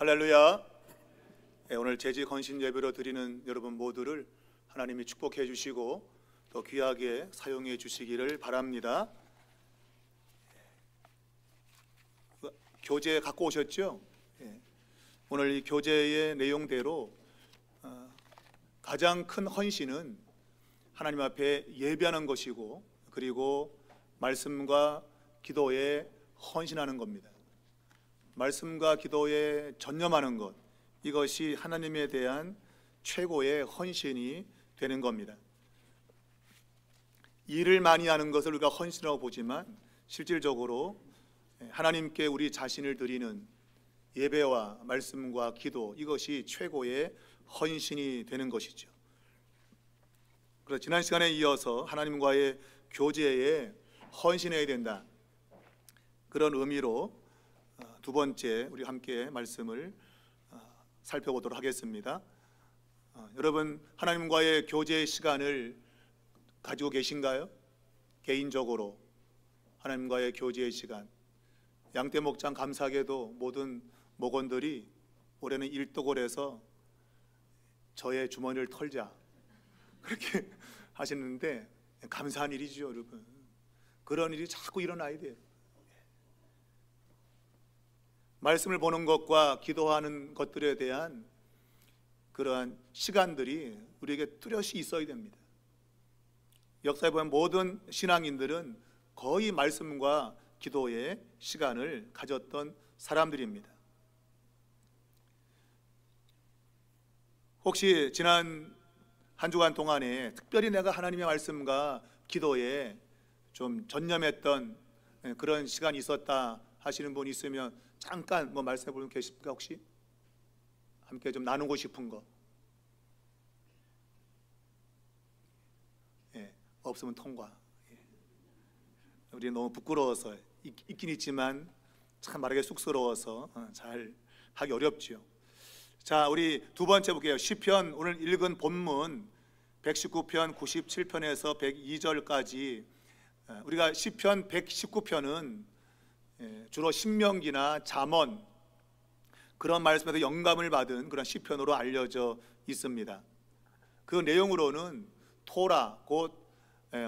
할렐루야. 오늘 재직 헌신 예배로 드리는 여러분 모두를 하나님이 축복해 주시고 또 귀하게 사용해 주시기를 바랍니다. 교재 갖고 오셨죠? 오늘 이 교재의 내용대로 가장 큰 헌신은 하나님 앞에 예배하는 것이고, 그리고 말씀과 기도에 헌신하는 겁니다. 말씀과 기도에 전념하는 것, 이것이 하나님에 대한 최고의 헌신이 되는 겁니다. 일을 많이 하는 것을 우리가 헌신이라고 보지만, 실질적으로 하나님께 우리 자신을 드리는 예배와 말씀과 기도, 이것이 최고의 헌신이 되는 것이죠. 그래서 지난 시간에 이어서 하나님과의 교제에 헌신해야 된다, 그런 의미로 두 번째 우리 함께 말씀을 살펴보도록 하겠습니다. 여러분, 하나님과의 교제의 시간을 가지고 계신가요? 개인적으로 하나님과의 교제의 시간. 양떼 목장 감사하게도 모든 목원들이 올해는 일독을 해서 저의 주머니를 털자, 그렇게 하시는데 감사한 일이죠, 여러분. 그런 일이 자꾸 일어나야 돼요. 말씀을 보는 것과 기도하는 것들에 대한 그러한 시간들이 우리에게 뚜렷이 있어야 됩니다. 역사에 보면 모든 신앙인들은 거의 말씀과 기도의 시간을 가졌던 사람들입니다. 혹시 지난 한 주간 동안에 특별히 내가 하나님의 말씀과 기도에 좀 전념했던 그런 시간이 있었다 하시는 분이 있으면 잠깐 말씀해 보는 분 계십니까? 혹시 함께 좀 나누고 싶은 거? 없으면 통과. 우리 너무 부끄러워서, 있긴 있지만 참 말하기 쑥스러워서 잘 하기 어렵지요. 자, 우리 두 번째 볼게요. 시편, 오늘 읽은 본문 119편 97편에서 102절까지. 우리가 시편 119편은 주로 신명기나 잠언, 그런 말씀에서 영감을 받은 그런 시편으로 알려져 있습니다. 그 내용으로는 토라, 곧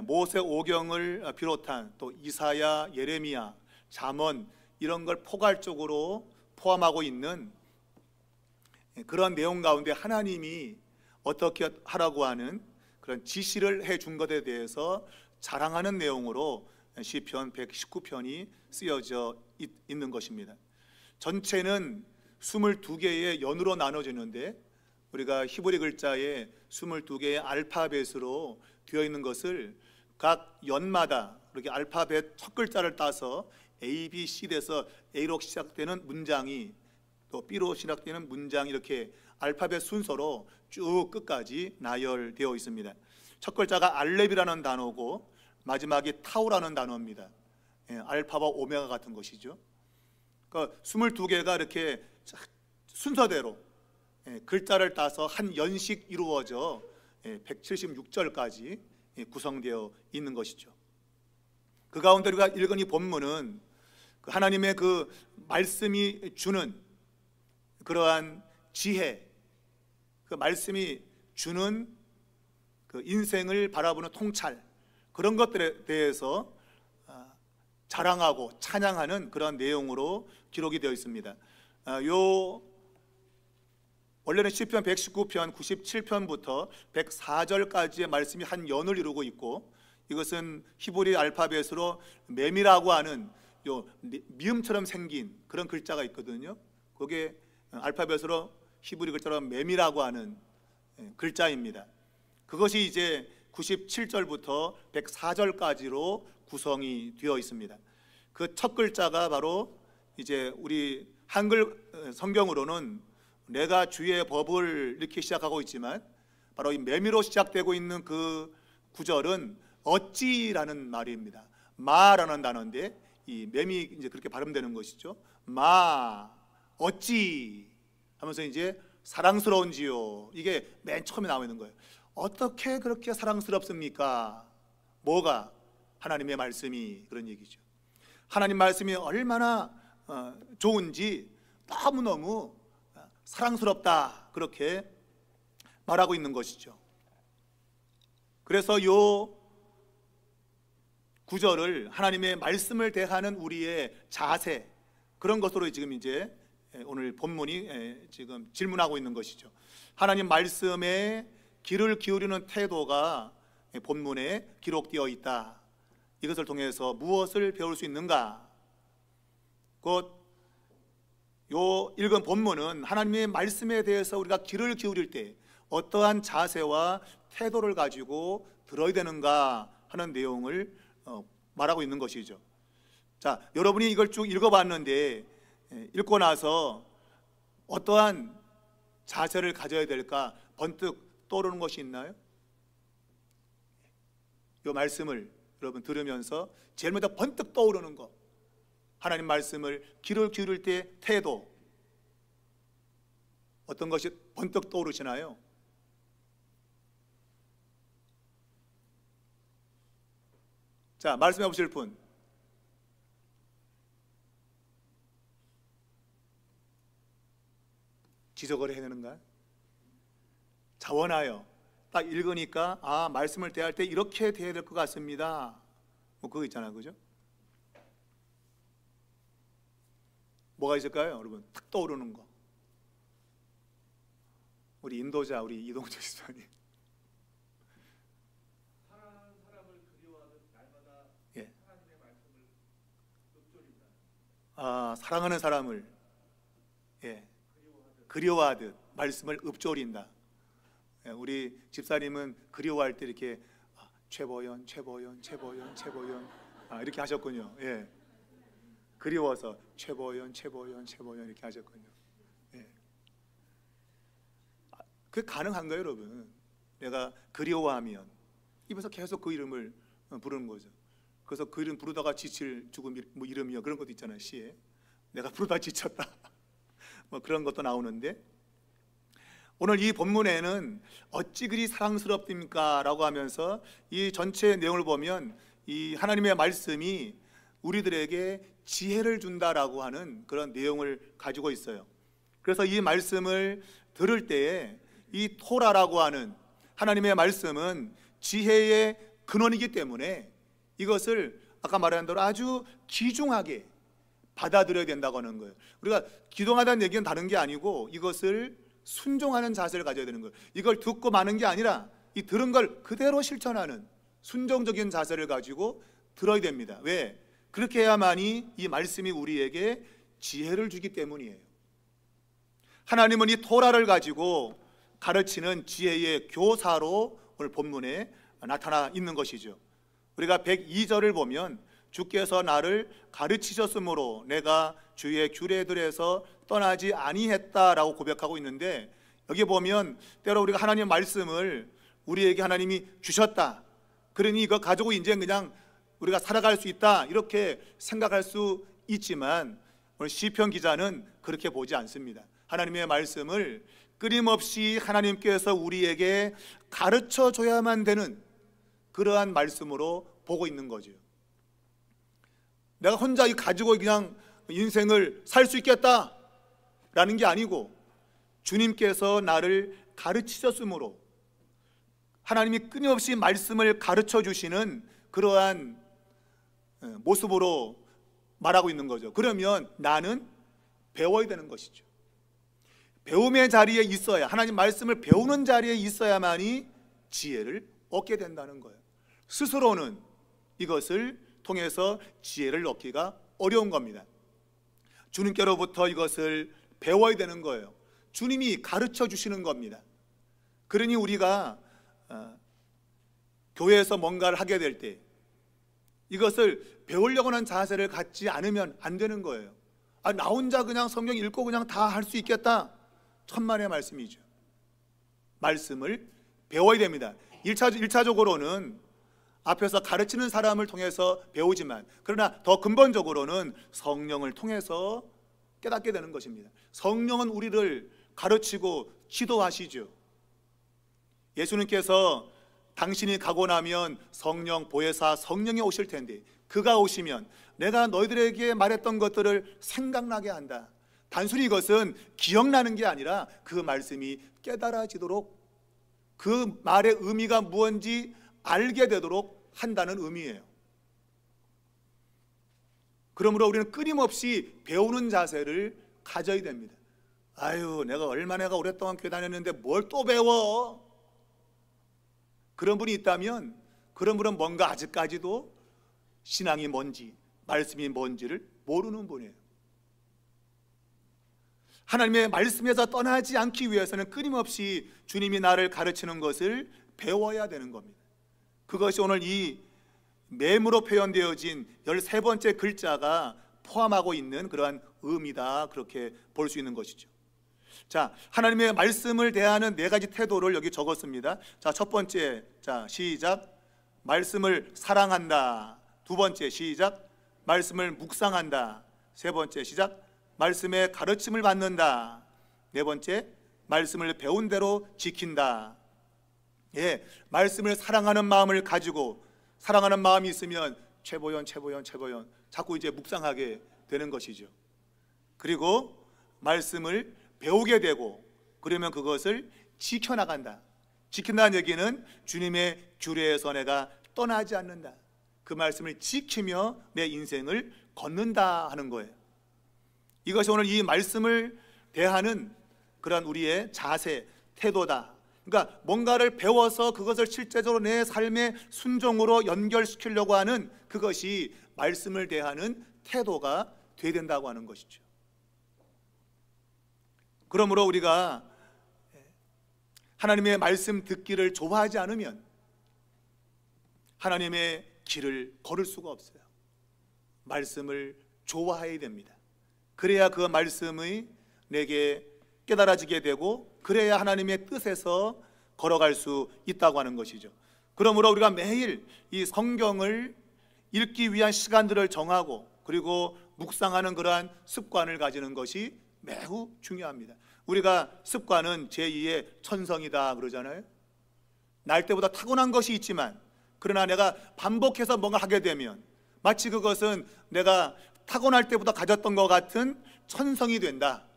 모세 오경을 비롯한 또 이사야, 예레미야, 잠언, 이런 걸 포괄적으로 포함하고 있는 그런 내용 가운데 하나님이 어떻게 하라고 하는 그런 지시를 해준 것에 대해서 자랑하는 내용으로 시편 119편이 쓰여져 있는 것입니다. 전체는 22개의 연으로 나눠지는데, 우리가 히브리 글자에 22개의 알파벳으로 되어 있는 것을 각 연마다 이렇게 알파벳 첫 글자를 따서 A, B, C 돼서 A로 시작되는 문장이, 또 B로 시작되는 문장이, 이렇게 알파벳 순서로 쭉 끝까지 나열되어 있습니다. 첫 글자가 알렙이라는 단어고 마지막이 타우라는 단어입니다. 알파와 오메가 같은 것이죠. 그러니까 22개가 이렇게 순서대로 글자를 따서 한 연씩 이루어져 176절까지 구성되어 있는 것이죠. 그 가운데 우리가 읽은 이 본문은 하나님의 그 말씀이 주는 그러한 지혜, 그 말씀이 주는 그 인생을 바라보는 통찰, 그런 것들에 대해서 자랑하고 찬양하는 그런 내용으로 기록이 되어 있습니다. 원래는 시편 119편 97편부터 104절까지의 말씀이 한 연을 이루고 있고, 이것은 히브리 알파벳으로 맴이라고 하는 요 미음처럼 생긴 그런 글자가 있거든요. 그게 알파벳으로 히브리 글자로 맴이라고 하는 글자입니다. 그것이 이제 97절부터 104절까지로 구성이 되어 있습니다. 그 첫 글자가 바로 이제 우리 한글 성경으로는 내가 주의 법을 이렇게 시작하고 있지만, 바로 이 매미로 시작되고 있는 그 구절은 어찌라는 말입니다. 마라는 단어인데 이 매미 이제 그렇게 발음되는 것이죠. 마, 어찌 하면서 이제 사랑스러운지요, 이게 맨 처음에 나와 있는 거예요. 어떻게 그렇게 사랑스럽습니까? 뭐가? 하나님의 말씀이, 그런 얘기죠. 하나님 말씀이 얼마나 좋은지 너무너무 사랑스럽다 그렇게 말하고 있는 것이죠. 그래서 요 구절을 하나님의 말씀을 대하는 우리의 자세, 그런 것으로 지금 이제 오늘 본문이 지금 질문하고 있는 것이죠. 하나님 말씀에 귀를 기울이는 태도가 본문에 기록되어 있다. 이것을 통해서 무엇을 배울 수 있는가? 곧 요 읽은 본문은 하나님의 말씀에 대해서 우리가 귀를 기울일 때 어떠한 자세와 태도를 가지고 들어야 되는가 하는 내용을 말하고 있는 것이죠. 자, 여러분이 이걸 쭉 읽어봤는데 읽고 나서 어떠한 자세를 가져야 될까 번뜩 떠오르는 것이 있나요? 이 말씀을 여러분 들으면서 제일 먼저 번뜩 떠오르는 것, 하나님 말씀을 귀를 기울일 때 태도, 어떤 것이 번뜩 떠오르시나요? 자, 말씀해 보실 분. 지적을 해내는가? 자원하여 딱 읽으니까 아, 말씀을 대할 때 이렇게 대해야 될 것 같습니다. 뭐 그거 있잖아요, 그죠? 뭐가 있을까요, 여러분? 탁 떠오르는 거. 우리 인도자, 우리 이동철 집사님. 사랑하는 사람을 그리워하듯 날마다 하나님의 말씀을 읊조린다. 아, 사랑하는 사람을 그리워하듯 말씀을 읊조린다. 우리 집사님은 그리워할 때 이렇게 최보연 이렇게 하셨군요. 예. 그리워서 최보연 이렇게 하셨군요. 예. 그게 가능한가요, 여러분? 내가 그리워하면 입에서 계속 그 이름을 부르는 거죠. 그래서 그 이름 부르다가 지칠 죽음 뭐 이름이요, 그런 것도 있잖아요, 시에. 내가 부르다 지쳤다 뭐 그런 것도 나오는데, 오늘 이 본문에는 어찌 그리 사랑스럽습니까? 라고 하면서 이 전체 내용을 보면 이 하나님의 말씀이 우리들에게 지혜를 준다라고 하는 그런 내용을 가지고 있어요. 그래서 이 말씀을 들을 때에 이 토라라고 하는 하나님의 말씀은 지혜의 근원이기 때문에 이것을 아까 말한 대로 아주 귀중하게 받아들여야 된다고 하는 거예요. 우리가 기동하다는 얘기는 다른 게 아니고 이것을 순종하는 자세를 가져야 되는 거예요. 이걸 듣고 마는 게 아니라 이 들은 걸 그대로 실천하는 순종적인 자세를 가지고 들어야 됩니다. 왜? 그렇게 해야만이 이 말씀이 우리에게 지혜를 주기 때문이에요. 하나님은 이 토라를 가지고 가르치는 지혜의 교사로 오늘 본문에 나타나 있는 것이죠. 우리가 102절을 보면 주께서 나를 가르치셨으므로 내가 주의 규례들에서 떠나지 아니했다라고 고백하고 있는데, 여기 보면 때로 우리가 하나님 말씀을 우리에게 하나님이 주셨다, 그러니 이거 가지고 이제 그냥 우리가 살아갈 수 있다 이렇게 생각할 수 있지만 오늘 시편 기자는 그렇게 보지 않습니다. 하나님의 말씀을 끊임없이 하나님께서 우리에게 가르쳐 줘야만 되는 그러한 말씀으로 보고 있는 거죠. 내가 혼자 가지고 그냥 인생을 살 수 있겠다라는 게 아니고 주님께서 나를 가르치셨으므로 하나님이 끊임없이 말씀을 가르쳐 주시는 그러한 모습으로 말하고 있는 거죠. 그러면 나는 배워야 되는 것이죠. 배움의 자리에 있어야, 하나님 말씀을 배우는 자리에 있어야만이 지혜를 얻게 된다는 거예요. 스스로는 이것을 통해서 지혜를 얻기가 어려운 겁니다. 주님께로부터 이것을 배워야 되는 거예요. 주님이 가르쳐 주시는 겁니다. 그러니 우리가 교회에서 뭔가를 하게 될 때 이것을 배우려고 하는 자세를 갖지 않으면 안 되는 거예요. 나 혼자 그냥 성경 읽고 그냥 다 할 수 있겠다, 천만의 말씀이죠. 말씀을 배워야 됩니다. 1차적으로는 앞에서 가르치는 사람을 통해서 배우지만, 그러나 더 근본적으로는 성령을 통해서 깨닫게 되는 것입니다. 성령은 우리를 가르치고 지도하시죠. 예수님께서 당신이 가고 나면 성령, 보혜사, 성령이 오실 텐데 그가 오시면 내가 너희들에게 말했던 것들을 생각나게 한다. 단순히 이것은 기억나는 게 아니라 그 말씀이 깨달아지도록, 그 말의 의미가 무엇인지 알게 되도록 한다는 의미예요. 그러므로 우리는 끊임없이 배우는 자세를 가져야 됩니다. 아유, 내가 얼마나 오랫동안 교회 다녔는데 뭘 또 배워? 그런 분이 있다면 그런 분은 뭔가 아직까지도 신앙이 뭔지, 말씀이 뭔지를 모르는 분이에요. 하나님의 말씀에서 떠나지 않기 위해서는 끊임없이 주님이 나를 가르치는 것을 배워야 되는 겁니다. 그것이 오늘 이 맴으로 표현되어진 13번째 글자가 포함하고 있는 그러한 의미다, 그렇게 볼 수 있는 것이죠. 자, 하나님의 말씀을 대하는 4가지 태도를 여기 적었습니다. 자, 첫 번째, 자, 시작. 말씀을 사랑한다. 두 번째, 시작. 말씀을 묵상한다. 세 번째, 시작. 말씀의 가르침을 받는다. 네 번째, 말씀을 배운 대로 지킨다. 예, 말씀을 사랑하는 마음을 가지고, 사랑하는 마음이 있으면 최보연 자꾸 이제 묵상하게 되는 것이죠. 그리고 말씀을 배우게 되고, 그러면 그것을 지켜나간다. 지킨다는 얘기는 주님의 규례에서 내가 떠나지 않는다, 그 말씀을 지키며 내 인생을 걷는다 하는 거예요. 이것이 오늘 이 말씀을 대하는 그런 우리의 자세, 태도다. 그러니까 뭔가를 배워서 그것을 실제적으로 내 삶의 순종으로 연결시키려고 하는 그것이 말씀을 대하는 태도가 되어야 된다고 하는 것이죠. 그러므로 우리가 하나님의 말씀 듣기를 좋아하지 않으면 하나님의 길을 걸을 수가 없어요. 말씀을 좋아해야 됩니다. 그래야 그 말씀이 내게 깨달아지게 되고, 그래야 하나님의 뜻에서 걸어갈 수 있다고 하는 것이죠. 그러므로 우리가 매일 이 성경을 읽기 위한 시간들을 정하고, 그리고 묵상하는 그러한 습관을 가지는 것이 매우 중요합니다. 우리가 습관은 제2의 천성이다 그러잖아요. 날 때보다 타고난 것이 있지만, 그러나 내가 반복해서 뭔가 하게 되면 마치 그것은 내가 타고날 때보다 가졌던 것 같은 천성이 된다.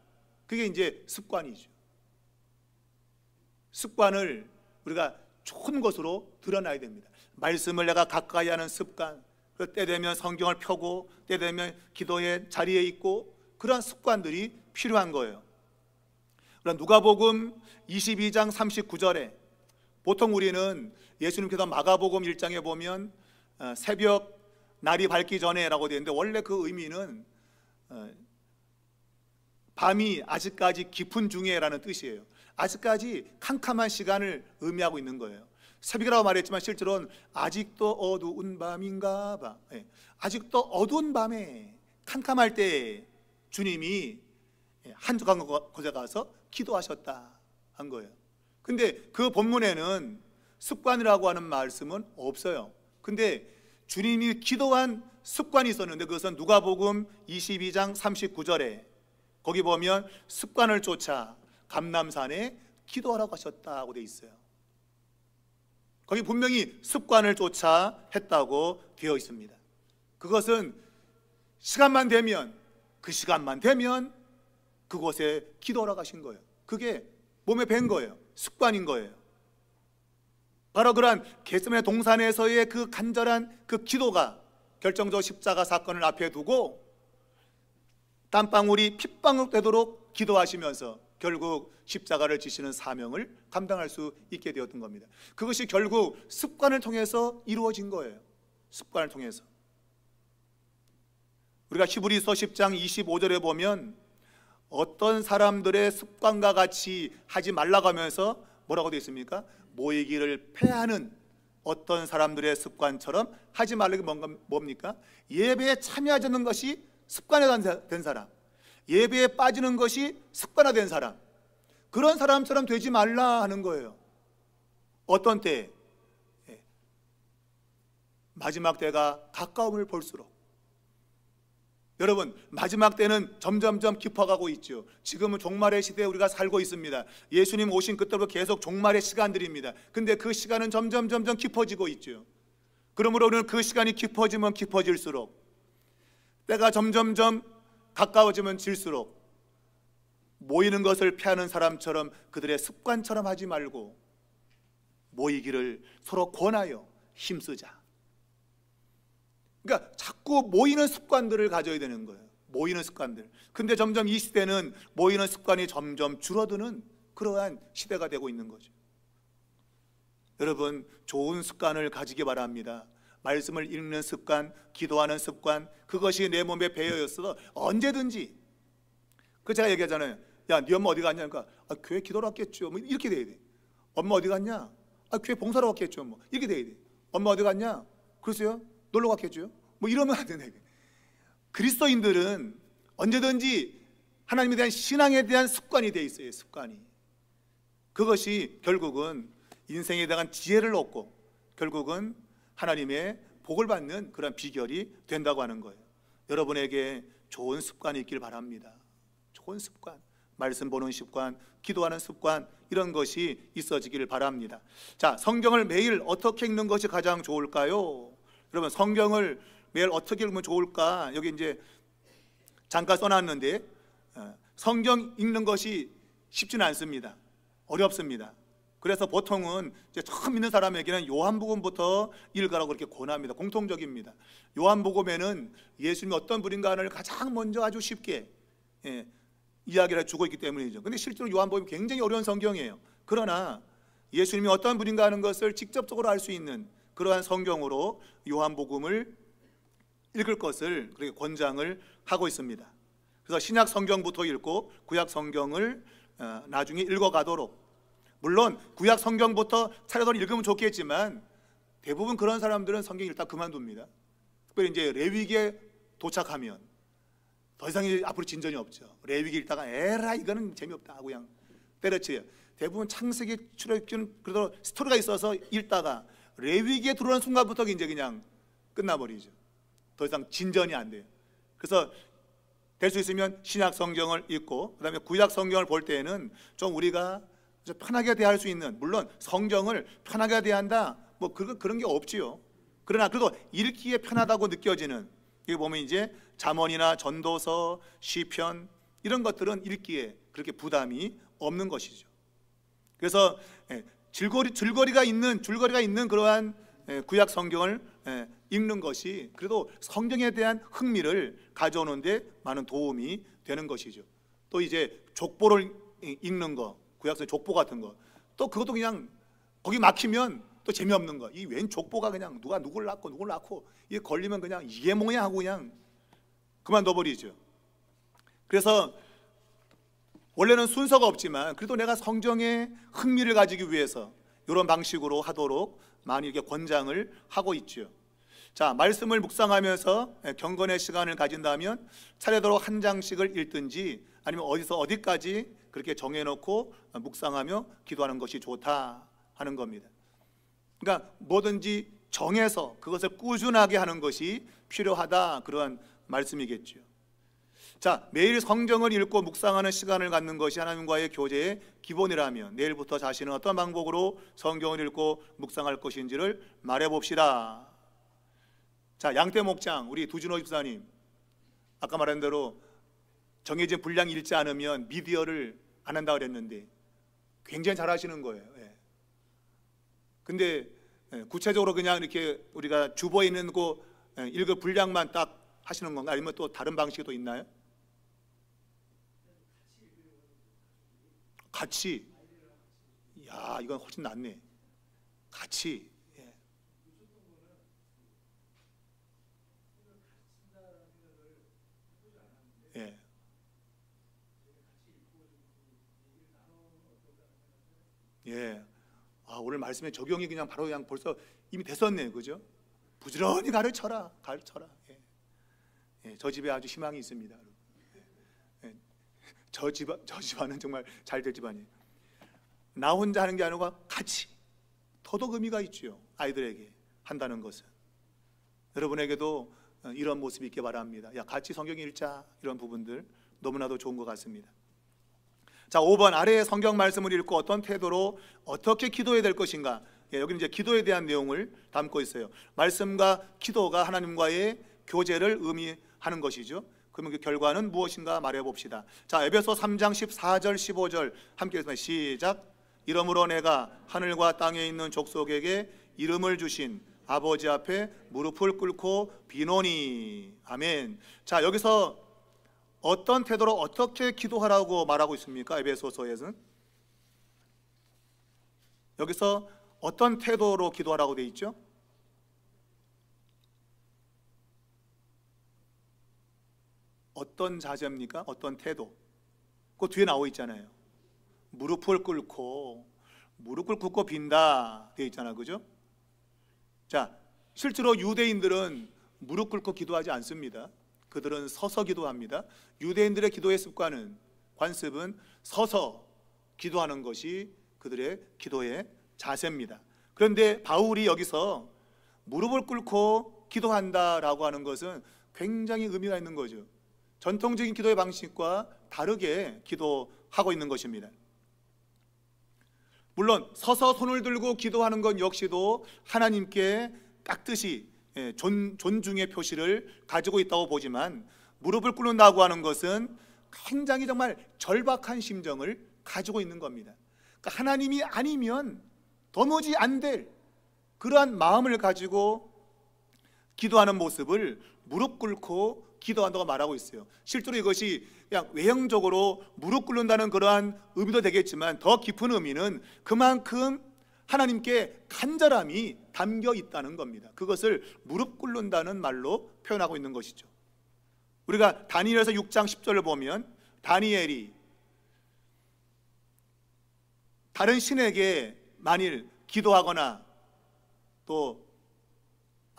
그게 이제 습관이죠. 습관을 우리가 좋은 것으로 드러나야 됩니다. 말씀을 내가 가까이 하는 습관, 때 되면 성경을 펴고, 때 되면 기도의 자리에 있고, 그런 습관들이 필요한 거예요. 누가복음 22장 39절에 보통 우리는 예수님께서 마가복음 1장에 보면 새벽 날이 밝기 전에 라고 되어 있는데, 원래 그 의미는 밤이 아직까지 깊은 중에 라는 뜻이에요. 아직까지 캄캄한 시간을 의미하고 있는 거예요. 새벽이라고 말했지만 실제로는 아직도 어두운 밤인가 봐. 아직도 어두운 밤에 캄캄할 때 주님이 한적한 곳에 가서 기도하셨다 한 거예요. 근데 그 본문에는 습관이라고 하는 말씀은 없어요. 근데 주님이 기도한 습관이 있었는데, 그것은 누가복음 22장 39절에 거기 보면 습관을 쫓아 감람산에 기도하라고 하셨다고 돼 있어요. 거기 분명히 습관을 쫓아 했다고 되어 있습니다. 그것은 시간만 되면, 그 시간만 되면 그곳에 기도하러 가신 거예요. 그게 몸에 밴 거예요. 습관인 거예요. 바로 그러한 겟세마네 동산에서의 그 간절한 그 기도가 결정적 십자가 사건을 앞에 두고 땀방울이 핏방울 되도록 기도하시면서 결국 십자가를 지시는 사명을 감당할 수 있게 되었던 겁니다. 그것이 결국 습관을 통해서 이루어진 거예요. 습관을 통해서. 우리가 히브리서 10장 25절에 보면 어떤 사람들의 습관과 같이 하지 말라고 하면서 뭐라고 되어 있습니까? 모이기를 패하는 어떤 사람들의 습관처럼 하지 말라는 게 뭡니까? 예배에 참여하지 않는 것이 습관화된 사람, 예배에 빠지는 것이 습관화된 사람, 그런 사람처럼 되지 말라 하는 거예요. 어떤 때? 마지막 때가 가까움을 볼수록. 여러분, 마지막 때는 점점점 깊어가고 있죠. 지금은 종말의 시대에 우리가 살고 있습니다. 예수님 오신 그때부터 계속 종말의 시간들입니다. 근데 그 시간은 점점 깊어지고 있죠. 그러므로 우리는 그 시간이 깊어지면 깊어질수록, 때가 점점점 가까워지면 질수록 모이는 것을 피하는 사람처럼 그들의 습관처럼 하지 말고 모이기를 서로 권하여 힘쓰자. 그러니까 자꾸 모이는 습관들을 가져야 되는 거예요. 모이는 습관들. 근데 점점 이 시대는 모이는 습관이 점점 줄어드는 그러한 시대가 되고 있는 거죠. 여러분, 좋은 습관을 가지기 바랍니다. 말씀을 읽는 습관, 기도하는 습관, 그것이 내 몸에 배어있어서 언제든지, 그 제가 얘기하잖아요. 야, 네 엄마 어디 갔냐? 그러니까 교회 기도로 왔겠죠. 뭐 이렇게 돼야 돼. 엄마 어디 갔냐? 교회 봉사로 왔겠죠. 뭐 이렇게 돼야 돼. 엄마 어디 갔냐? 글쎄요, 놀러 갔겠죠. 뭐 이러면 안 되네. 그리스도인들은 언제든지 하나님에 대한 신앙에 대한 습관이 돼 있어요. 습관이. 그것이 결국은 인생에 대한 지혜를 얻고 결국은 하나님의 복을 받는 그런 비결이 된다고 하는 거예요. 여러분에게 좋은 습관이 있길 바랍니다. 좋은 습관, 말씀 보는 습관, 기도하는 습관, 이런 것이 있어지기를 바랍니다. 자, 성경을 매일 어떻게 읽는 것이 가장 좋을까요? 여러분, 성경을 매일 어떻게 읽으면 좋을까? 여기 이제 잠깐 써놨는데 성경 읽는 것이 쉽지는 않습니다. 어렵습니다. 그래서 보통은 이제 처음 믿는 사람에게는 요한복음부터 읽으라고 그렇게 권합니다. 공통적입니다. 요한복음에는 예수님이 어떤 분인가를 가장 먼저 아주 쉽게 이야기를 해주고 있기 때문이죠. 근데 실제로 요한복음이 굉장히 어려운 성경이에요. 그러나 예수님이 어떤 분인가 하는 것을 직접적으로 알 수 있는 그러한 성경으로 요한복음을 읽을 것을 그렇게 권장을 하고 있습니다. 그래서 신약 성경부터 읽고 구약 성경을 나중에 읽어가도록, 물론 구약 성경부터 차례대로 읽으면 좋겠지만 대부분 그런 사람들은 성경 읽다 그만둡니다. 특별히 이제 레위기에 도착하면 더 이상 앞으로 진전이 없죠. 레위기 읽다가 에라 이거는 재미없다 하고 그냥 때려쳐요. 대부분 창세기, 출애굽기는 그래도 스토리가 있어서 읽다가 레위기에 들어오는 순간부터 이제 그냥 끝나버리죠. 더 이상 진전이 안 돼요. 그래서 될 수 있으면 신약 성경을 읽고 그다음에 구약 성경을 볼 때에는 좀 우리가 편하게 대할 수 있는, 물론 성경을 편하게 대한다 뭐 그런 게 없지요. 그러나 그래도 읽기에 편하다고 느껴지는, 여기 보면 이제 잠언이나 전도서, 시편 이런 것들은 읽기에 그렇게 부담이 없는 것이죠. 그래서 줄거리가 있는 그러한 구약 성경을 읽는 것이 그래도 성경에 대한 흥미를 가져오는데 많은 도움이 되는 것이죠. 또 이제 족보를 읽는 거, 구약서 족보 같은 거, 또 그것도 그냥 거기 막히면 또 재미없는 거. 이 웬 족보가 그냥 누가 누굴 낳고 이게 걸리면 그냥 이게 뭐냐 하고 그냥 그만둬버리죠. 그래서 원래는 순서가 없지만 그래도 내가 성경에 흥미를 가지기 위해서 이런 방식으로 하도록 많이 이렇게 권장을 하고 있죠. 자, 말씀을 묵상하면서 경건의 시간을 가진다면 차례대로 한 장씩을 읽든지 아니면 어디서 어디까지 그렇게 정해놓고 묵상하며 기도하는 것이 좋다 하는 겁니다. 그러니까 뭐든지 정해서 그것을 꾸준하게 하는 것이 필요하다, 그러한 말씀이겠죠. 자, 매일 성경을 읽고 묵상하는 시간을 갖는 것이 하나님과의 교제의 기본이라면 내일부터 자신은 어떤 방법으로 성경을 읽고 묵상할 것인지를 말해봅시다. 자, 양떼 목장 우리 두준호 집사님, 아까 말한 대로 정해진 분량 읽지 않으면 미디어를 안 한다고 그랬는데 굉장히 잘하시는 거예요. 근데 구체적으로 그냥 이렇게 우리가 주보에 있는 거 읽을 분량만 딱 하시는 건가? 아니면 또 다른 방식이 또 있나요? 같이. 야, 이건 훨씬 낫네. 같이. 예. 예. 아, 오늘 말씀에 적용이 그냥 바로 그냥 벌써 이미 됐었네, 그죠? 부지런히 가르쳐라. 예. 예, 저 집에 아주 희망이 있습니다. 예. 저 집안은 정말 잘 될 집안이에요. 나 혼자 하는 게 아니고 같이, 더더욱 의미가 있죠. 아이들에게 한다는 것은. 여러분에게도 이런 모습이 있기 바랍니다. 야, 같이 성경 읽자, 이런 부분들 너무나도 좋은 것 같습니다. 자, 5번 아래의 성경 말씀을 읽고 어떤 태도로 어떻게 기도해야 될 것인가. 예, 여기는 이제 기도에 대한 내용을 담고 있어요. 말씀과 기도가 하나님과의 교제를 의미하는 것이죠. 그러면 그 결과는 무엇인가 말해 봅시다. 자, 에베소 3장 14절 15절 함께 읽습니다. 시작. 이러므로 내가 하늘과 땅에 있는 족속에게 이름을 주신 아버지 앞에 무릎을 꿇고 비노니. 아멘. 자, 여기서 어떤 태도로 어떻게 기도하라고 말하고 있습니까? 에베소서에서는 여기서 어떤 태도로 기도하라고 되어 있죠? 어떤 자세입니까? 어떤 태도? 그 뒤에 나와 있잖아요. 무릎을 꿇고 빈다 되어 있잖아, 그죠? 자, 실제로 유대인들은 무릎 꿇고 기도하지 않습니다. 그들은 서서 기도합니다. 유대인들의 기도의 습관은, 관습은 서서 기도하는 것이 그들의 기도의 자세입니다. 그런데 바울이 여기서 무릎을 꿇고 기도한다라고 하는 것은 굉장히 의미가 있는 거죠. 전통적인 기도의 방식과 다르게 기도하고 있는 것입니다. 물론 서서 손을 들고 기도하는 것 역시도 하나님께 깍듯이 존중의 표시를 가지고 있다고 보지만, 무릎을 꿇는다고 하는 것은 굉장히 정말 절박한 심정을 가지고 있는 겁니다. 그러니까 하나님이 아니면 도무지 안 될 그러한 마음을 가지고 기도하는 모습을 무릎 꿇고 기도한다고 말하고 있어요. 실제로 이것이 그냥 외형적으로 무릎 꿇는다는 그러한 의미도 되겠지만, 더 깊은 의미는 그만큼 하나님께 간절함이 담겨 있다는 겁니다. 그것을 무릎 꿇는다는 말로 표현하고 있는 것이죠. 우리가 다니엘서 6장 10절을 보면 다니엘이 다른 신에게 만일 기도하거나 또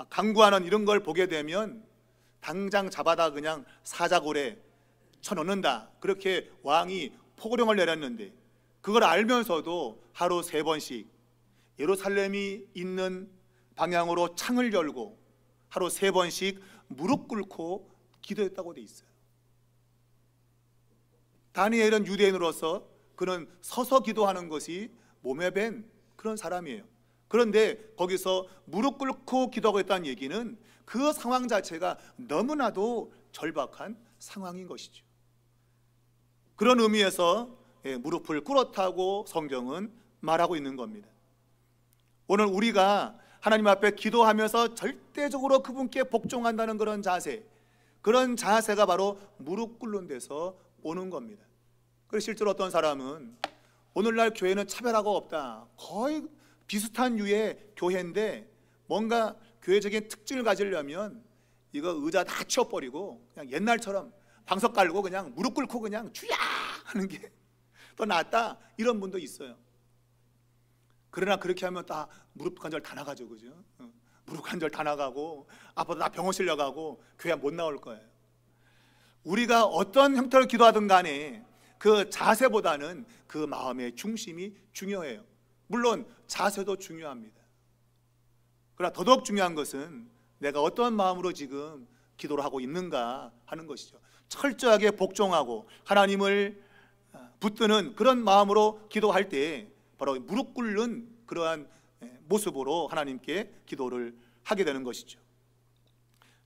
간구하는 이런 걸 보게 되면 당장 잡아다 그냥 사자골에 쳐넣는다, 그렇게 왕이 포고령을 내렸는데, 그걸 알면서도 하루 3번씩 예루살렘이 있는 방향으로 창을 열고 하루 3번씩 무릎 꿇고 기도했다고 돼 있어요. 다니엘은 유대인으로서 그는 서서 기도하는 것이 몸에 밴 그런 사람이에요. 그런데 거기서 무릎 꿇고 기도하고 있다는 얘기는 그 상황 자체가 너무나도 절박한 상황인 것이죠. 그런 의미에서 무릎을 꿇었다고 성경은 말하고 있는 겁니다. 오늘 우리가 하나님 앞에 기도하면서 절대적으로 그분께 복종한다는 그런 자세, 그런 자세가 바로 무릎 꿇는 데서 오는 겁니다. 그래서 실제로 어떤 사람은 오늘날 교회는 차별화가 없다, 거의 비슷한 유의 교회인데 뭔가 교회적인 특징을 가지려면 이거 의자 다 치워버리고 그냥 옛날처럼 방석 깔고 그냥 무릎 꿇고 그냥 주야 하는 게 더 낫다, 이런 분도 있어요. 그러나 그렇게 하면 다 무릎 관절 다 나가죠, 그죠? 무릎 관절 다 나가고 아파도 다 병원 실려가고 교회 못 나올 거예요. 우리가 어떤 형태로 기도하든 간에 그 자세보다는 그 마음의 중심이 중요해요. 물론 자세도 중요합니다. 그러나 더더욱 중요한 것은 내가 어떤 마음으로 지금 기도를 하고 있는가 하는 것이죠. 철저하게 복종하고 하나님을 붙드는 그런 마음으로 기도할 때 바로 무릎 꿇는 그러한 모습으로 하나님께 기도를 하게 되는 것이죠.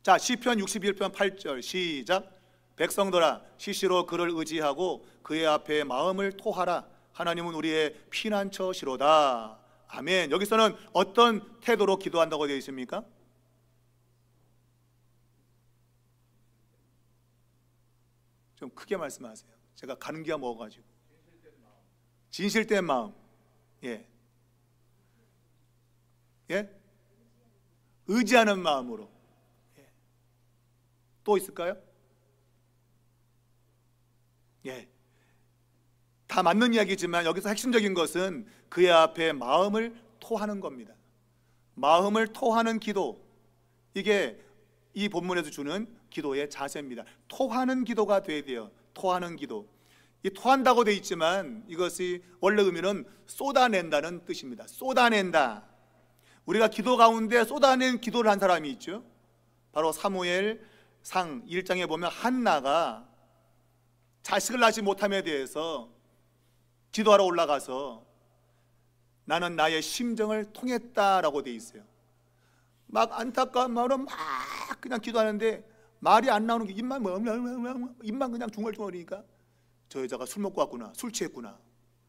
자, 시편 61편 8절 시작. 백성들아 시시로 그를 의지하고 그의 앞에 마음을 토하라. 하나님은 우리의 피난처시로다. 아멘. 여기서는 어떤 태도로 기도한다고 되어 있습니까? 좀 크게 말씀하세요. 제가 가는 기가 먹어가지고. 진실된 마음. 예. 예? 의지하는 마음으로. 예. 또 있을까요? 예. 다 맞는 이야기지만 여기서 핵심적인 것은 그의 앞에 마음을 토하는 겁니다. 마음을 토하는 기도, 이게 이 본문에서 주는 기도의 자세입니다. 토하는 기도가 돼야 돼요. 토하는 기도. 이 토한다고 돼 있지만 이것이 원래 의미는 쏟아낸다는 뜻입니다. 쏟아낸다. 우리가 기도 가운데 쏟아낸 기도를 한 사람이 있죠. 바로 사무엘상 1장에 보면 한나가 자식을 낳지 못함에 대해서 기도하러 올라가서 나는 나의 심정을 통했다라고 돼 있어요. 막 안타까운 마음으로 막 그냥 기도하는데 말이 안 나오는 게 입만 그냥 중얼중얼이니까 저 여자가 술 먹고 왔구나, 술 취했구나.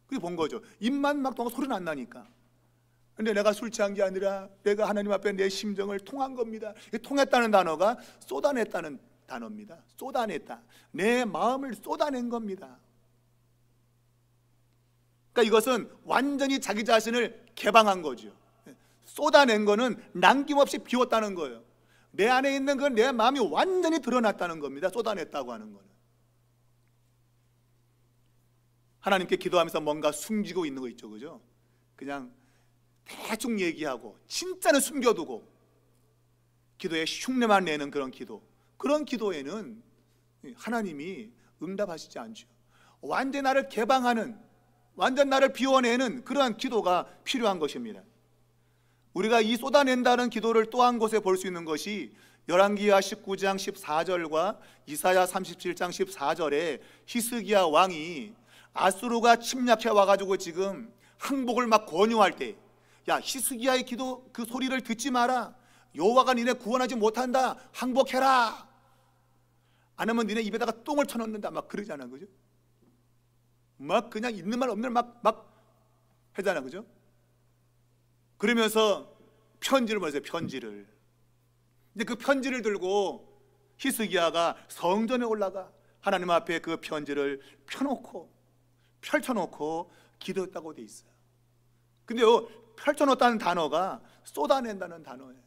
그게 본 거죠. 입만 막 통하고 소리는 안 나니까. 근데 내가 술 취한 게 아니라 내가 하나님 앞에 내 심정을 통한 겁니다. 통했다는 단어가 쏟아냈다는 단어입니다. 쏟아냈다. 내 마음을 쏟아낸 겁니다. 그러니까 이것은 완전히 자기 자신을 개방한 거죠. 쏟아낸 거는 남김없이 비웠다는 거예요. 내 안에 있는 그 내 마음이 완전히 드러났다는 겁니다. 쏟아냈다고 하는 거는. 하나님께 기도하면서 뭔가 숨기고 있는 거 있죠, 그죠? 그냥 대충 얘기하고 진짜는 숨겨두고 기도에 흉내만 내는 그런 기도, 그런 기도에는 하나님이 응답하시지 않죠. 완전 나를 개방하는, 완전 나를 비워내는 그러한 기도가 필요한 것입니다. 우리가 이 쏟아낸다는 기도를 또 한 곳에 볼 수 있는 것이 열왕기하 19장 14절과 이사야 37장 14절에 히스기야 왕이 아수르가 침략해 와가지고 지금 항복을 막 권유할 때, 야, 히스기야의 기도 그 소리를 듣지 마라. 여호와가 니네 구원하지 못한다. 항복해라. 안 하면 니네 입에다가 똥을 쳐넣는다. 막 그러잖아, 그죠? 막 그냥 있는 말 없는 말 막 하잖아, 그죠? 그러면서 편지를 보내세요. 편지를. 근데 그 편지를 들고 히스기야가 성전에 올라가 하나님 앞에 그 편지를 펼쳐놓고 기도했다고 돼 있어요. 근데 펼쳐놓았다는 단어가 쏟아낸다는 단어예요.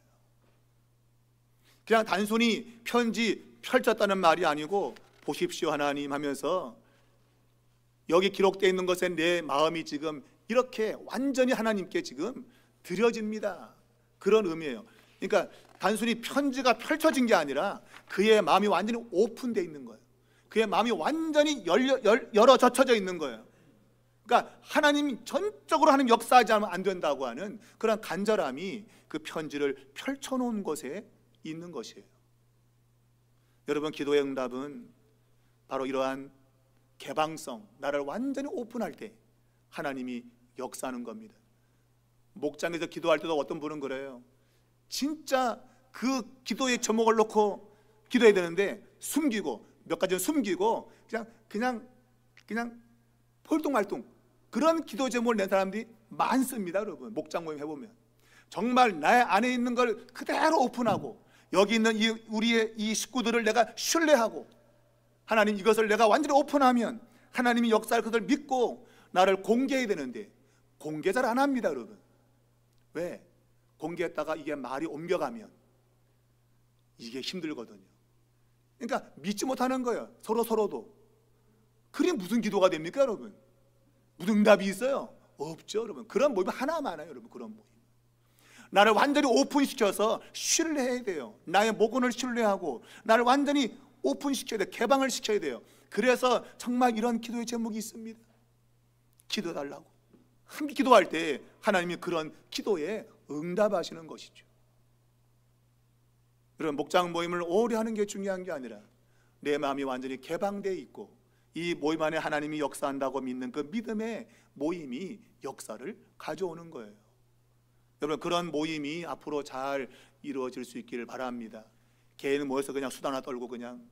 그냥 단순히 편지 펼쳤다는 말이 아니고, 보십시오 하나님 하면서 여기 기록되어 있는 것에 내 마음이 지금 이렇게 완전히 하나님께 지금 드려집니다. 그런 의미예요. 그러니까 단순히 편지가 펼쳐진 게 아니라 그의 마음이 완전히 오픈되어 있는 거예요. 그의 마음이 완전히 열어 젖혀져 있는 거예요. 그러니까 하나님이 전적으로 하나님 역사하지 않으면 안 된다고 하는 그런 간절함이 그 편지를 펼쳐놓은 것에 있는 것이에요. 여러분, 기도의 응답은 바로 이러한 개방성, 나를 완전히 오픈할 때 하나님이 역사하는 겁니다. 목장에서 기도할 때도 어떤 분은 그래요. 진짜 그 기도의 제목을 놓고 기도해야 되는데 숨기고, 몇 가지는 숨기고 그냥 폴뚱말뚱 그런 기도 제목을 낸 사람들이 많습니다. 여러분, 목장 모임 해보면 정말 나의 안에 있는 걸 그대로 오픈하고, 여기 있는 우리의 이 식구들을 내가 신뢰하고, 하나님 이것을 내가 완전히 오픈하면 하나님이 역사할 것을 믿고 나를 공개해야 되는데 공개 잘 안 합니다. 여러분, 왜? 공개했다가 이게 말이 옮겨가면 이게 힘들거든요. 그러니까 믿지 못하는 거예요. 서로도. 그게 무슨 기도가 됩니까, 여러분? 무슨 응답이 있어요? 없죠, 여러분. 그런 모임 하나 많아요, 여러분. 그런 모임. 나를 완전히 오픈시켜서 신뢰해야 돼요. 나의 모건을 신뢰하고 나를 완전히 오픈시켜야 돼요. 개방을 시켜야 돼요. 그래서 정말 이런 기도의 제목이 있습니다. 기도해달라고. 함께 기도할 때 하나님이 그런 기도에 응답하시는 것이죠. 여러분, 목장 모임을 오래 하는 게 중요한 게 아니라 내 마음이 완전히 개방되어 있고 이 모임 안에 하나님이 역사한다고 믿는 그 믿음의 모임이 역사를 가져오는 거예요. 여러분, 그런 모임이 앞으로 잘 이루어질 수 있기를 바랍니다. 개인은 모여서 그냥 수다 하나 떨고 그냥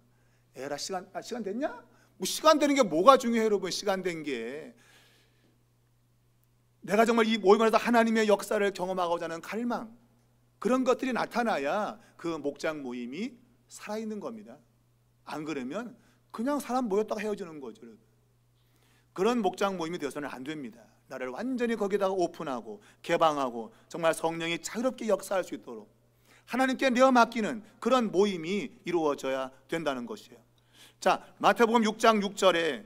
에라 시간 됐냐? 뭐 시간 되는 게 뭐가 중요해요, 여러분. 시간 된 게 내가 정말 이 모임 안에서 하나님의 역사를 경험하고자 하는 갈망, 그런 것들이 나타나야 그 목장 모임이 살아있는 겁니다. 안 그러면 그냥 사람 모였다가 헤어지는 거죠. 그런 목장 모임이 되어서는 안 됩니다. 나를 완전히 거기다가 오픈하고 개방하고 정말 성령이 자유롭게 역사할 수 있도록 하나님께 내어 맡기는 그런 모임이 이루어져야 된다는 것이에요. 자, 마태복음 6장 6절에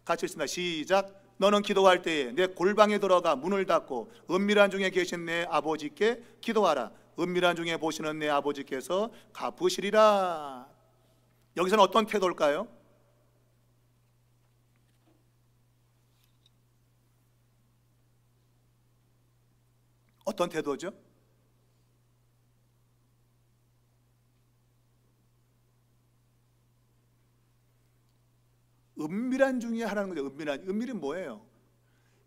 같이 읽습니다. 시작. 너는 기도할 때에 내 골방에 들어가 문을 닫고 은밀한 중에 계신 내 아버지께 기도하라. 은밀한 중에 보시는 내 아버지께서 갚으시리라. 여기서는 어떤 태도일까요? 어떤 태도죠? 은밀한 중에 하라는 거죠. 은밀은 뭐예요?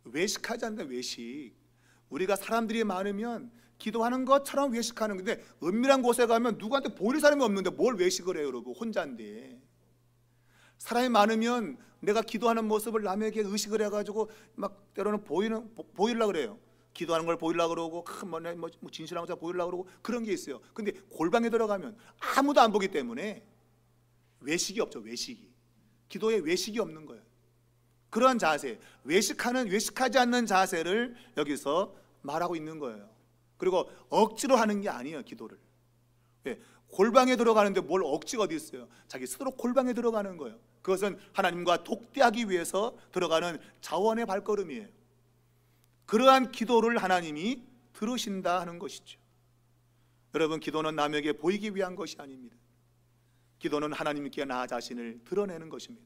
외식하지 않는다. 외식. 우리가 사람들이 많으면 기도하는 것처럼 외식하는 건데, 은밀한 곳에 가면 누구한테 보일 사람이 없는데 뭘 외식을 해요, 여러분? 혼자인데. 사람이 많으면 내가 기도하는 모습을 남에게 의식을 해가지고 막 때로는 보이려고 그래요. 기도하는 걸 보이려고 그러고, 뭐 진실한 것을 보이려고 그러고, 그런 게 있어요. 근데 골방에 들어가면 아무도 안 보기 때문에 외식이 없죠. 외식이. 기도에 외식이 없는 거예요. 그러한 자세, 외식하지 않는 자세를 여기서 말하고 있는 거예요. 그리고 억지로 하는 게 아니에요, 기도를. 왜? 골방에 들어가는데 뭘 억지가 어디 있어요? 자기 스스로 골방에 들어가는 거예요. 그것은 하나님과 독대하기 위해서 들어가는 자원의 발걸음이에요. 그러한 기도를 하나님이 들으신다 하는 것이죠. 여러분, 기도는 남에게 보이기 위한 것이 아닙니다. 기도는 하나님께 나 자신을 드러내는 것입니다.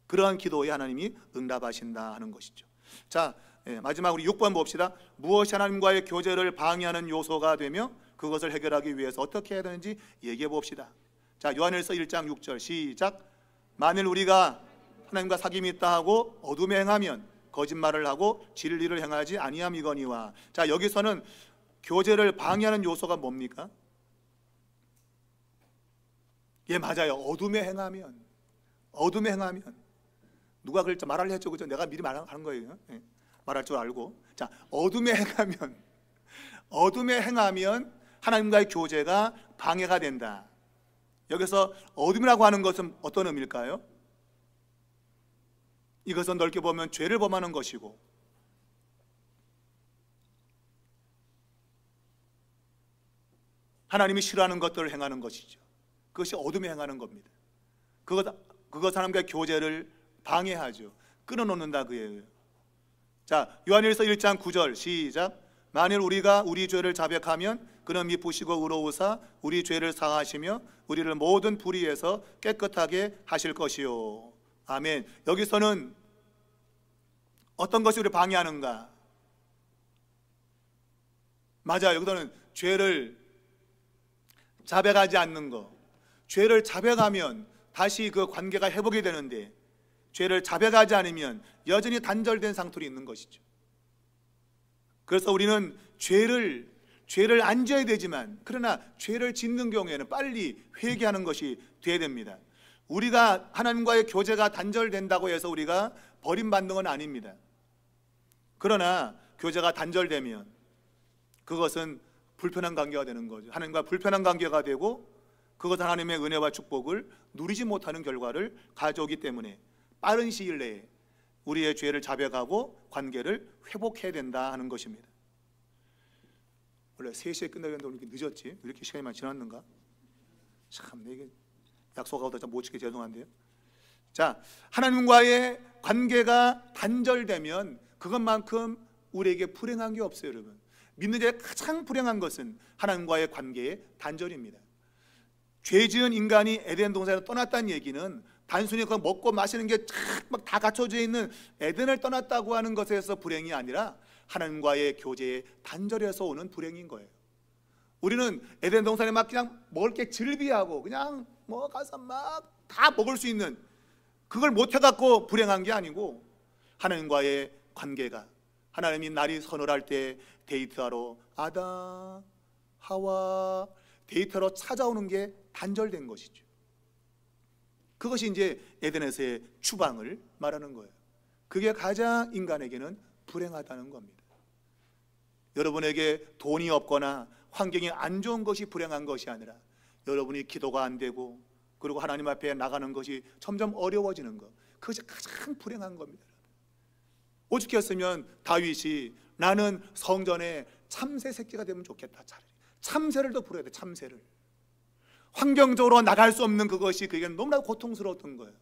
그러한 기도에 하나님이 응답하신다 하는 것이죠. 자, 마지막 우리 6번 봅시다. 무엇이 하나님과의 교제를 방해하는 요소가 되며 그것을 해결하기 위해서 어떻게 해야 되는지 얘기해 봅시다. 자, 요한일서 1장 6절 시작. 만일 우리가 하나님과 사귐이 있다 하고 어둠에 행하면 거짓말을 하고 진리를 행하지 아니함이거니와. 자, 여기서는 교제를 방해하는 요소가 뭡니까? 예, 맞아요. 어둠에 행하면 누가 그랬죠? 말을 했죠, 그죠? 내가 미리 말하는 거예요. 예, 말할 줄 알고. 자, 어둠에 행하면 하나님과의 교제가 방해가 된다. 여기서 어둠이라고 하는 것은 어떤 의미일까요? 이것은 넓게 보면 죄를 범하는 것이고, 하나님이 싫어하는 것들을 행하는 것이죠. 그것이 어둠에 행하는 겁니다. 그것 하나님과의 교제를 방해하죠. 끊어놓는다 그예요. 자, 요한일서 1장 9절 시작. 만일 우리가 우리 죄를 자백하면 그는 미쁘시고 의로우사 우리 죄를 사하시며 우리를 모든 불의에서 깨끗하게 하실 것이요. 아멘. 여기서는 어떤 것이 우리를 방해하는가? 맞아요. 여기서는 죄를 자백하지 않는 것. 죄를 자백하면 다시 그 관계가 회복이 되는데, 죄를 자백하지 않으면 여전히 단절된 상태로 있는 것이죠. 그래서 우리는 죄를 안 지어야 되지만, 그러나 죄를 짓는 경우에는 빨리 회개하는 것이 돼야 됩니다. 우리가 하나님과의 교제가 단절된다고 해서 우리가 버림받는 건 아닙니다. 그러나 교제가 단절되면 그것은 불편한 관계가 되는 거죠. 하나님과 불편한 관계가 되고, 그것은 하나님의 은혜와 축복을 누리지 못하는 결과를 가져오기 때문에 빠른 시일 내에 우리의 죄를 자백하고 관계를 회복해야 된다 하는 것입니다. 원래 3시에 끝나겠는데 오늘 이렇게 늦었지? 왜 이렇게 시간이 많이 지났는가? 참, 이게 약속하고도 못 지켜 죄송한데요. 자, 하나님과의 관계가 단절되면 그것만큼 우리에게 불행한 게 없어요, 여러분. 믿는 자의 가장 불행한 것은 하나님과의 관계의 단절입니다. 죄 지은 인간이 에덴 동산에서 떠났다는 얘기는 단순히 그 먹고 마시는 게 막 다 갖춰져 있는 에덴을 떠났다고 하는 것에서 불행이 아니라 하나님과의 교제의 단절에서 오는 불행인 거예요. 우리는 에덴 동산에 막 그냥 먹을 게 즐비하고 그냥 뭐 가서 막 다 먹을 수 있는, 그걸 못 해갖고 불행한 게 아니고, 하나님과의 관계가, 하나님이 날이 서늘할 때 데이트하러 아담, 하와 데이트하러 찾아오는 게 단절된 것이죠. 그것이 이제 에덴에서의 추방을 말하는 거예요. 그게 가장 인간에게는 불행하다는 겁니다. 여러분에게 돈이 없거나 환경이 안 좋은 것이 불행한 것이 아니라 여러분이 기도가 안 되고 그리고 하나님 앞에 나가는 것이 점점 어려워지는 것, 그것이 가장 불행한 겁니다. 오죽했으면 다윗이 나는 성전에 참새 새끼가 되면 좋겠다. 차라리 참새를 더 부려야 돼. 참새를. 환경적으로 나갈 수 없는 그것이 그에게 너무나 고통스러웠던 거예요.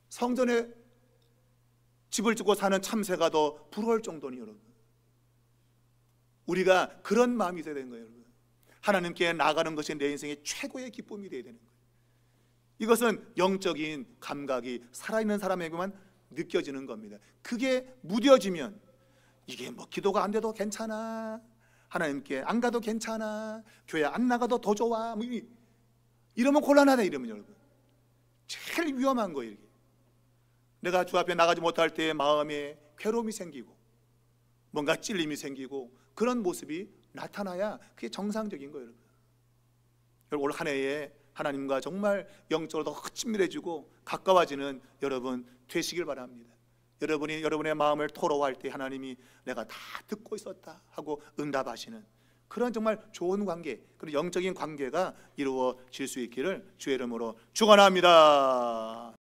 성전에 집을 짓고 사는 참새가 더 부러울 정도니, 여러분. 우리가 그런 마음이 있어야 되는 거예요, 여러분. 하나님께 나가는 것이 내 인생의 최고의 기쁨이 되어야 되는 거예요. 이것은 영적인 감각이 살아있는 사람에게만 느껴지는 겁니다. 그게 무뎌지면 이게 뭐 기도가 안 돼도 괜찮아, 하나님께 안 가도 괜찮아, 교회 안 나가도 더 좋아, 뭐 이러면 곤란하다. 이러면 여러분 제일 위험한 거예요. 이게. 내가 주 앞에 나가지 못할 때 마음에 괴로움이 생기고 뭔가 찔림이 생기고 그런 모습이 나타나야 그게 정상적인 거예요, 여러분. 올 한 해에 하나님과 정말 영적으로 더 친밀해지고 가까워지는 여러분 되시길 바랍니다. 여러분이 여러분의 마음을 토로할 때 하나님이 내가 다 듣고 있었다 하고 응답하시는 그런 정말 좋은 관계, 그런 영적인 관계가 이루어질 수 있기를 주의 이름으로 축원합니다.